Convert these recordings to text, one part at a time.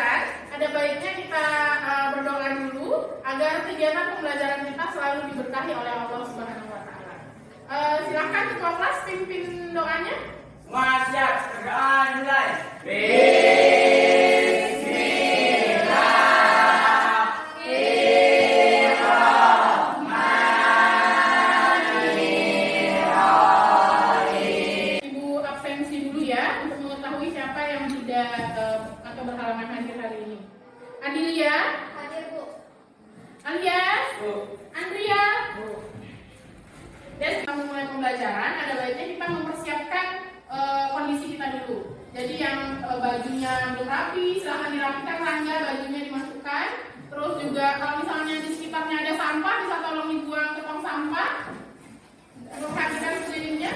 pembelajaran, ada baiknya kita berdoa dulu agar kegiatan pembelajaran kita selalu diberkahi oleh Allah Subhanahu wa taala. Silakan ketua kelas pimpin doanya. Semua siap, berdoa mulai. Ibu absensi dulu ya untuk mengetahui siapa yang tidak atau berhalangan hadir hari ini. Adilia, Hadir, Bu. Alias, Bu. Andrea. Dan sebelum memulai pembelajaran, ada baiknya kita mempersiapkan kondisi kita dulu. Jadi yang bajunya belum rapi, silahkan dirapikan, rangga bajunya dimasukkan. Terus juga kalau misalnya di sekitarnya ada sampah, bisa tolong dibuang ke tong sampah. Perhatikan sekelilingnya.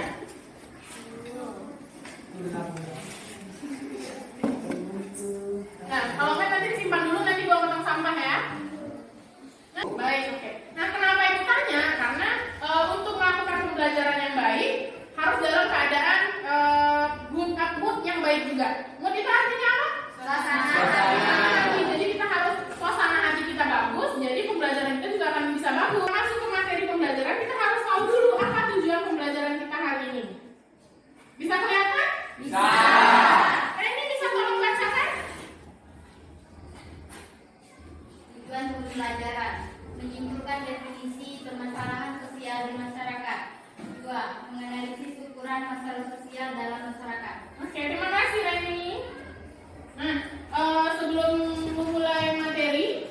Nah, kalau nggak nanti simpan dulu, nanti buang ke tong sampah ya. Nah, baik, oke. Nah, kenapa ibu tanya? Karena untuk melakukan pembelajaran yang baik harus dalam keadaan mood yang baik juga. Mood itu artinya apa? Suasana hati. Jadi kita harus suasana hati kita bagus. Jadi pembelajaran kita juga akan bisa bagus. Masuk ke materi pembelajaran, kita harus tahu dulu apa tujuan pembelajaran kita hari ini. Bisa kelihatan? Bisa. Ini bisa tolong bacakan? Tujuan pembelajaran: menyimpulkan definisi permasalahan sosial di masyarakat. 2. Menganalisis ukuran masalah sosial dalam masyarakat. Oke, terima kasih Reni. Nah, sebelum memulai materi,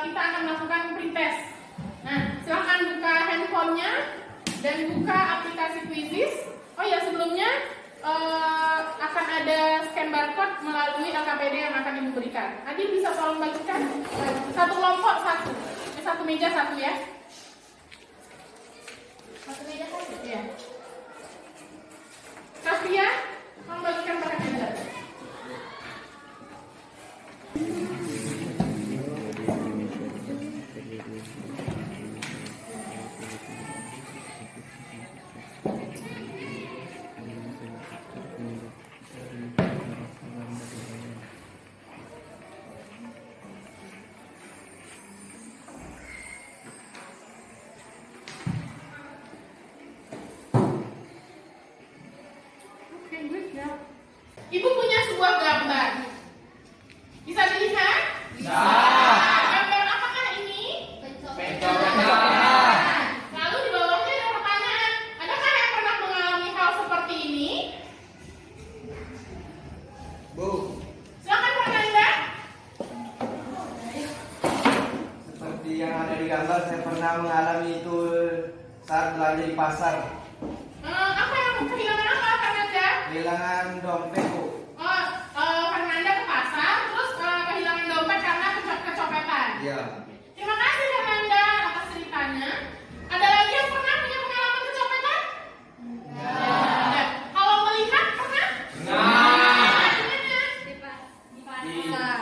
kita akan melakukan pretest. Nah, silahkan buka handphonenya dan buka aplikasi Quizizz. Oh ya, sebelumnya akan ada scan barcode melalui LKPD yang akan Ibu berikan. Nanti bisa tolong bagikan satu kelompok satu, satu meja satu ya. Satu meja satu. Iya. Safia, tolong bagikan pakai meja. Ibu punya sebuah gambar. Bisa dilihat? Bisa. Gambar apakah ini? Pencopetan. Lalu di bawahnya ada pertanyaan. Adakah yang pernah mengalami hal seperti ini? Bu, Silakan Fernanda. Seperti yang ada di gambar, saya pernah mengalami itu saat belanja di pasar. Apa yang kehilangan apa Fernanda? Kehilangan dompet, Bu. Fernanda ke pasar, terus kehilangan dompet karena kecopetan. Iya. Terima kasih Fernanda atas ceritanya. Ada lagi yang pernah punya pengalaman kecopetan? Ada. Kalau melihat pernah? Nah. Di mana? Di pasar.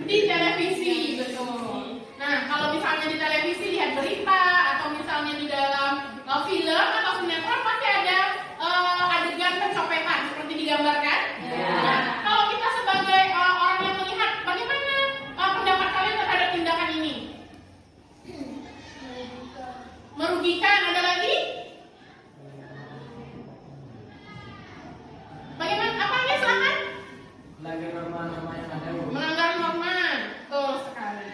Di televisi, betul. Nah, kalau misalnya di televisi lihat berita atau misalnya di dalam film atau sinetron pasti ada adegan pencopetan seperti digambarkan. Nah, kalau kita sebagai orang yang melihat, bagaimana pendapat kalian terhadap tindakan ini? Merugikan. Ada lagi? Bagaimana? Apanya silakan? Lagi norma-norma yang ada, Bu. Melanggar norma. Betul sekali.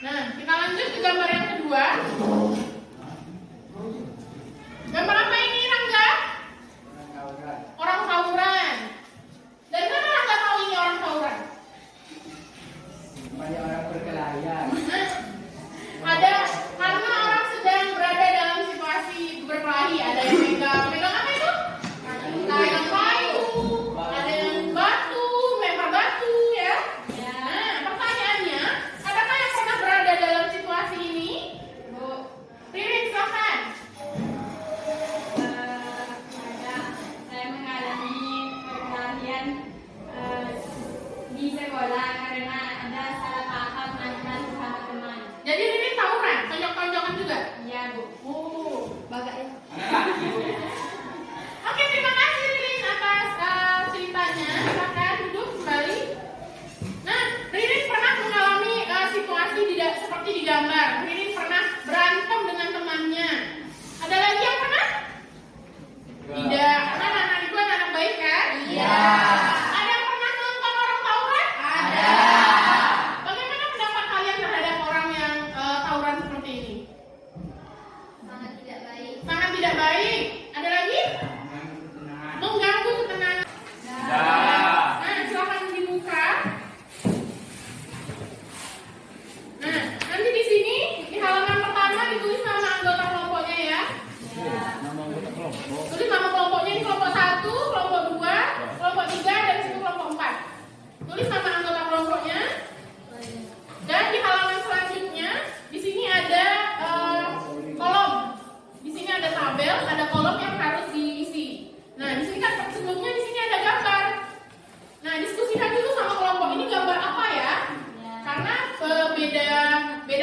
Nah, kita lanjut ke gambar yang kedua. Gambar apa ini, Rangga? Orang tawuran. Dari mana Rangga tahu ini orang tawuran? Banyak orang berkelahian. Ada karena orang sedang berada dalam situasi berkelahi. Ada yang pegang apa itu? Pegang kayu. Ada yang batu, lempar batu ya. Nah, pertanyaannya, adakah yang pernah berada dalam situasi ini? Bu, Ririn silakan. Saya mengalami perkelahian di sekolah karena ada salah paham antara sama teman. Jadi Ririn tawuran, tonjok-tonjokan juga. Iya, Bu. Oh, Bagai anak laki, Bu. oke, terima kasih Ririn atas ceritanya. Silakan duduk kembali. Nah,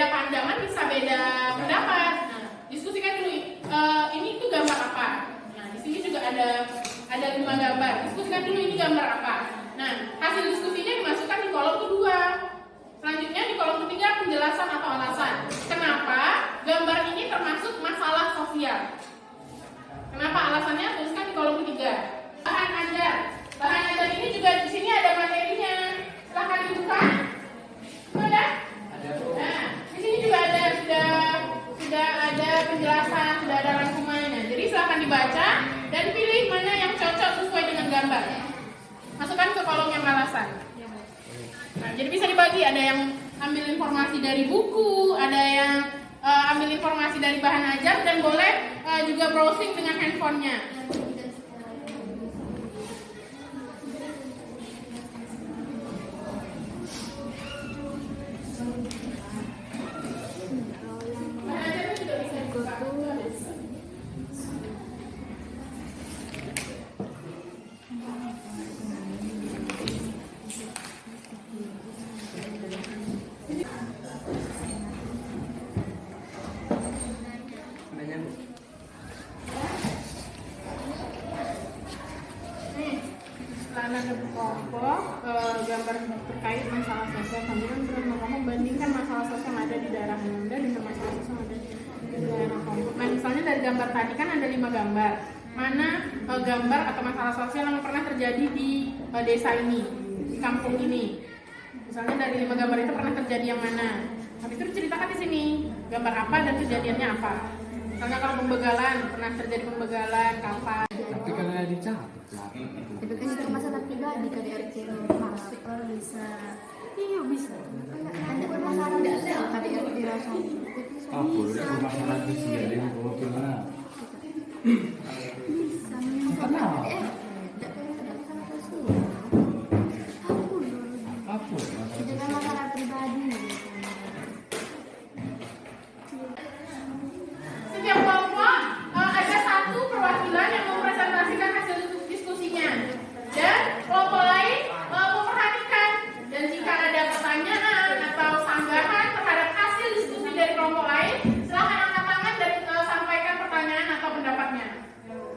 beda pandangan, bisa beda pendapat. Nah, diskusikan dulu. Ini tuh gambar apa? Nah, di sini juga ada 5 gambar. Diskusikan dulu ini gambar apa. Nah, hasil diskusinya dimasukkan di kolom kedua. Selanjutnya di kolom ketiga penjelasan atau alasan. Kenapa gambar ini termasuk masalah sosial? Kenapa alasannya? Tuliskan di kolom ketiga. Bahan ajar. Bahan ajar ini juga di sini ada materinya. Silahkan dibuka. Itu ada? Nah, di sini juga ada sudah ada penjelasan, sudah ada rangkumannya. Jadi silahkan dibaca dan pilih mana yang cocok sesuai dengan gambar. Masukkan ke kolom yang alasan. Nah, jadi bisa dibagi. Ada yang ambil informasi dari buku, ada yang ambil informasi dari bahan ajar, dan boleh juga browsing dengan handphonenya. Bahan ajarnya juga bisa dibuka. Setelah Anda berkelompok gambar terkait masalah sosial, kemudian membandingkan masalah sosial yang ada di daerah Anda dengan masalah sosial yang ada di daerah kelompok. Nah, misalnya dari gambar tadi kan ada 5 gambar. Mana gambar atau masalah sosial yang pernah terjadi di desa ini, di kampung ini? Misalnya dari 5 gambar itu pernah terjadi yang mana? Habis itu diceritakan di sini gambar apa dan kejadiannya apa. Misalnya kalau pembegalan, pernah terjadi pembegalan kapan? Tapi kan ada dicatat lah. Tapi kan itu masalah pribadi KDRT masuk kalau bisa. Iya bisa. Ada permasalahan di KDRT langsung. Apa udah masalah di sini kalau gimana? Bisa. Kenapa? Ada masalah sosial. Apa? Itu kan masalah pribadi. Setiap kelompok ada satu perwakilan yang mempresentasikan hasil diskusinya, dan kelompok lain memperhatikan. Dan jika ada pertanyaan atau sanggahan terhadap hasil diskusi dari kelompok lain, silahkan angkat tangan dan sampaikan pertanyaan atau pendapatnya.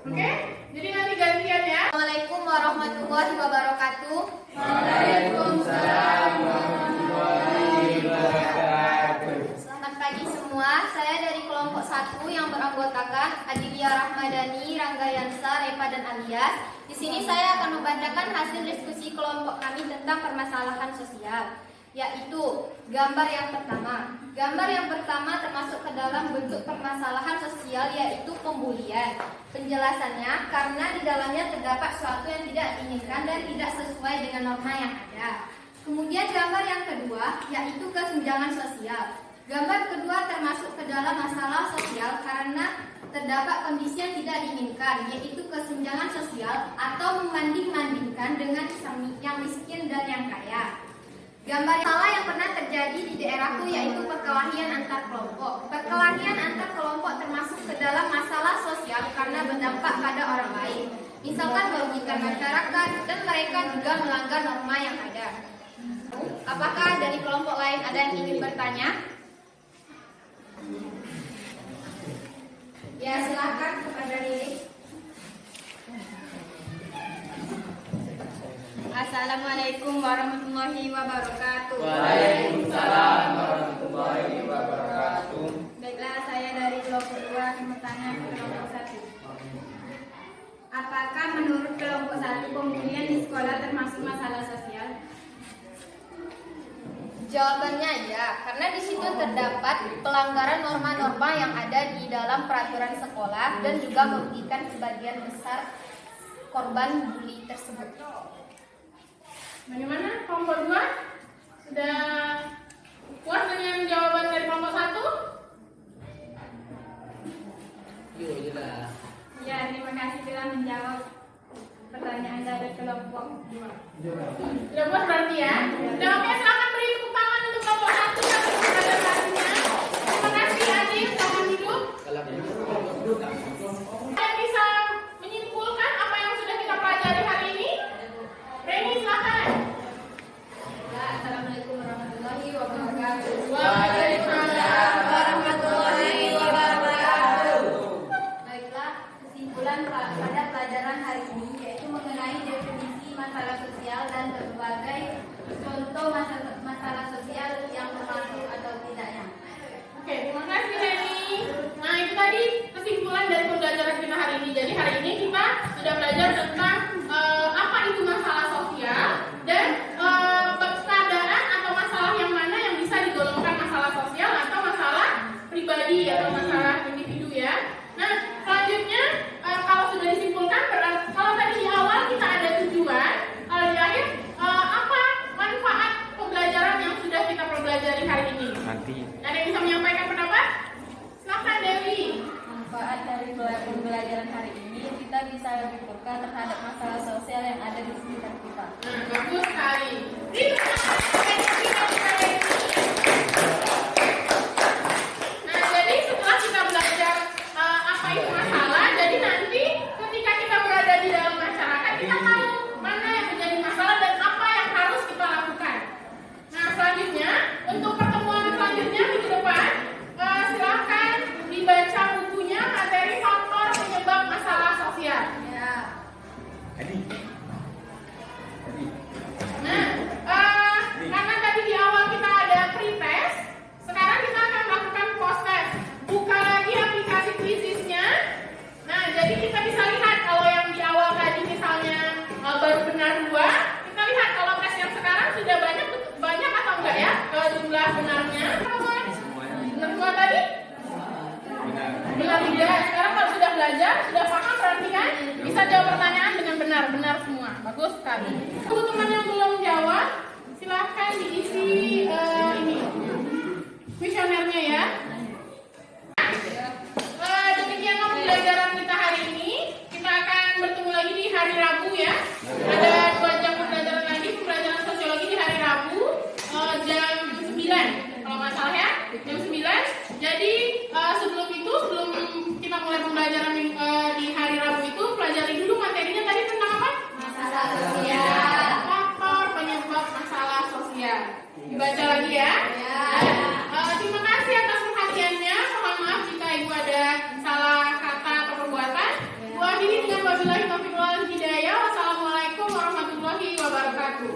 Oke? Jadi nanti gantian ya. Assalamualaikum warahmatullahi wabarakatuh. Waalaikumsalam warahmatullahi wabarakatuh. Selamat pagi semua. Saya dari kelompok 1 yang beranggotakan Adilia Rahmadani, Rangga Yansa, Repa dan Alias. Di sini saya akan membacakan hasil diskusi kelompok kami tentang permasalahan sosial, yaitu gambar yang pertama. Gambar yang pertama termasuk ke dalam bentuk permasalahan sosial, yaitu pembulian. Penjelasannya, karena di dalamnya terdapat sesuatu yang tidak diinginkan dan tidak sesuai dengan norma yang ada. Kemudian gambar yang kedua, yaitu kesenjangan sosial. Gambar kedua termasuk ke dalam masalah sosial karena terdapat kondisi yang tidak diinginkan, yaitu kesenjangan sosial atau membanding-bandingkan dengan yang miskin dan yang kaya. Gambar masalah yang pernah terjadi di daerahku yaitu perkelahian antar kelompok. Perkelahian antar kelompok termasuk ke dalam masalah sosial karena berdampak pada orang lain. Misalkan merugikan masyarakat dan mereka juga melanggar norma yang ada. Apakah dari kelompok lain ada yang ingin bertanya? Ya, silakan kepada Lilik. Assalamualaikum warahmatullahi wabarakatuh. Waalaikumsalam warahmatullahi wabarakatuh. Baiklah, saya dari kelompok 2 akan bertanya ke kelompok 1. Apakah menurut kelompok 1 pembulian di sekolah termasuk masalah sosial? Jawabannya ya, karena di situ terdapat pelanggaran norma-norma yang ada di dalam peraturan sekolah dan juga merugikan sebagian besar korban bully tersebut. Bagaimana kelompok 2? Sudah puas dengan jawaban dari kelompok 1? Yuk, jelas. Ya, terima kasih telah menjawab pertanyaan dari kelompok 2. Sudah puas berarti ya? Jawabnya silahkan beri tepuk tangan untuk kelompok 1 yang berpresentasinya. Terima kasih Adit, selamat hidup. Kalian bisa menyimpulkan apa yang sudah kita pelajari hari ini? Reni, silakan. Ya, Assalamualaikum warahmatullahi wabarakatuh. Waalaikumsalam. nanti. Ada yang bisa menyampaikan pendapat? Silakan Dewi. Manfaat dari pembelajaran hari ini, kita bisa lebih peka terhadap masalah sosial yang ada di sekitar kita. Nah, bagus sekali. Nah, jadi setelah kita belajar apa itu masalah, jadi nanti ketika kita berada di dalam masyarakat, kita tahu mana yang menjadi masalah dan apa yang harus kita lakukan. Nah, selanjutnya untuk pertemuan selanjutnya minggu depan, silakan dibaca bukunya materi faktor penyebab masalah sosial. Ya. Nah, karena tadi di awal kita ada pre-test, sekarang kita akan melakukan post-test. Buka lagi aplikasi quizisnya. Nah, jadi kita bisa lihat kalau yang di awal tadi misalnya baru benar 2, kita lihat kalau tes yang sekarang sudah banyak atau enggak ya jumlah benarnya. Benar 2 tadi? Benar 3. Sekarang kalau sudah belajar, sudah paham berarti kan bisa jawab pertanyaan dengan benar semua. Bagus sekali. Teman-teman yang belum jawab, silahkan diisi ini kuesionernya ya. Demikianlah pembelajaran kita hari ini. Kita akan bertemu lagi di hari Rabu ya. Ada 2 jam pembelajaran lagi, pembelajaran sosiologi di hari Rabu jam 9 kalau nggak salah ya, jam 9. Jadi sebelum kita mulai pembelajaran di hari Rabu itu, pelajari dulu materinya tadi tentang apa? Masalah sosial. Faktor penyebab masalah sosial. Dibaca lagi ya. Ya. Terima kasih atas perhatiannya. Mohon maaf jika ibu ada salah kata atau perbuatan. Bu akhiri dengan wabillahi taufiq wal hidayah. Wassalamualaikum warahmatullahi wabarakatuh.